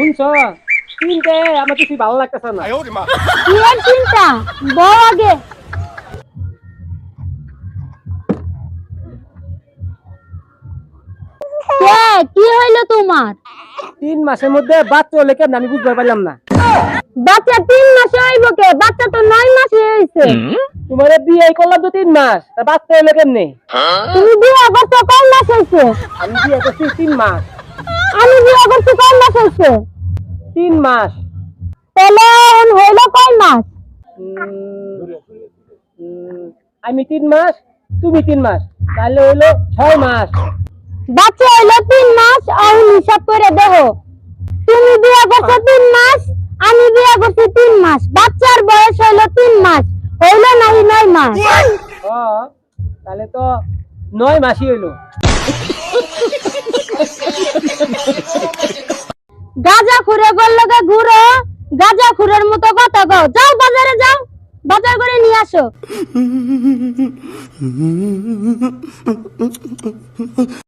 শুনছ তিনটে আমার কিছু ভালো লাগতেছে না। কি এর চিন্তা বউ আগে। কে কি হইলো তোমার? 3 মাসের মধ্যে বাচ্চা হলে কেমন আমি বুঝতে পারলাম না। বাচ্চা 3 মাসে হইব কে? বাচ্চা তো 9 মাসে হইছে। তোমার বিয়ে করলাম তো 3 মাস, তা বাচ্চা হলে কেমনে? তুমি বিয়ে করছো কয় মাস হইছে? আমি বিয়ে করছি 3 মাস। আমি বিয়ে করছি কয় মাস হইছে? 3 মাস। তাহলে এখন হইলো কয় মাস? আমি 3 মাস, তুমি 3 মাস, তাহলে হইলো 6 মাস। বাচ্চা হইলো 3 মাস। এখন হিসাব করে দেখো, তুমি বিয়ে করছো 3 মাস, আমি বিয়ে করছি 3 মাস, বাচ্চার বয়স হইলো 3 মাস, হইলো নাকি 9 মাস? তাহলে তো 9 মাসই হইলো। গাঁজা খুরে গল্লকে ঘুরো, গাঁজা খুরের মতো কথা কও। যাও বাজারে যাও, বাজার করে নিয়ে আসো।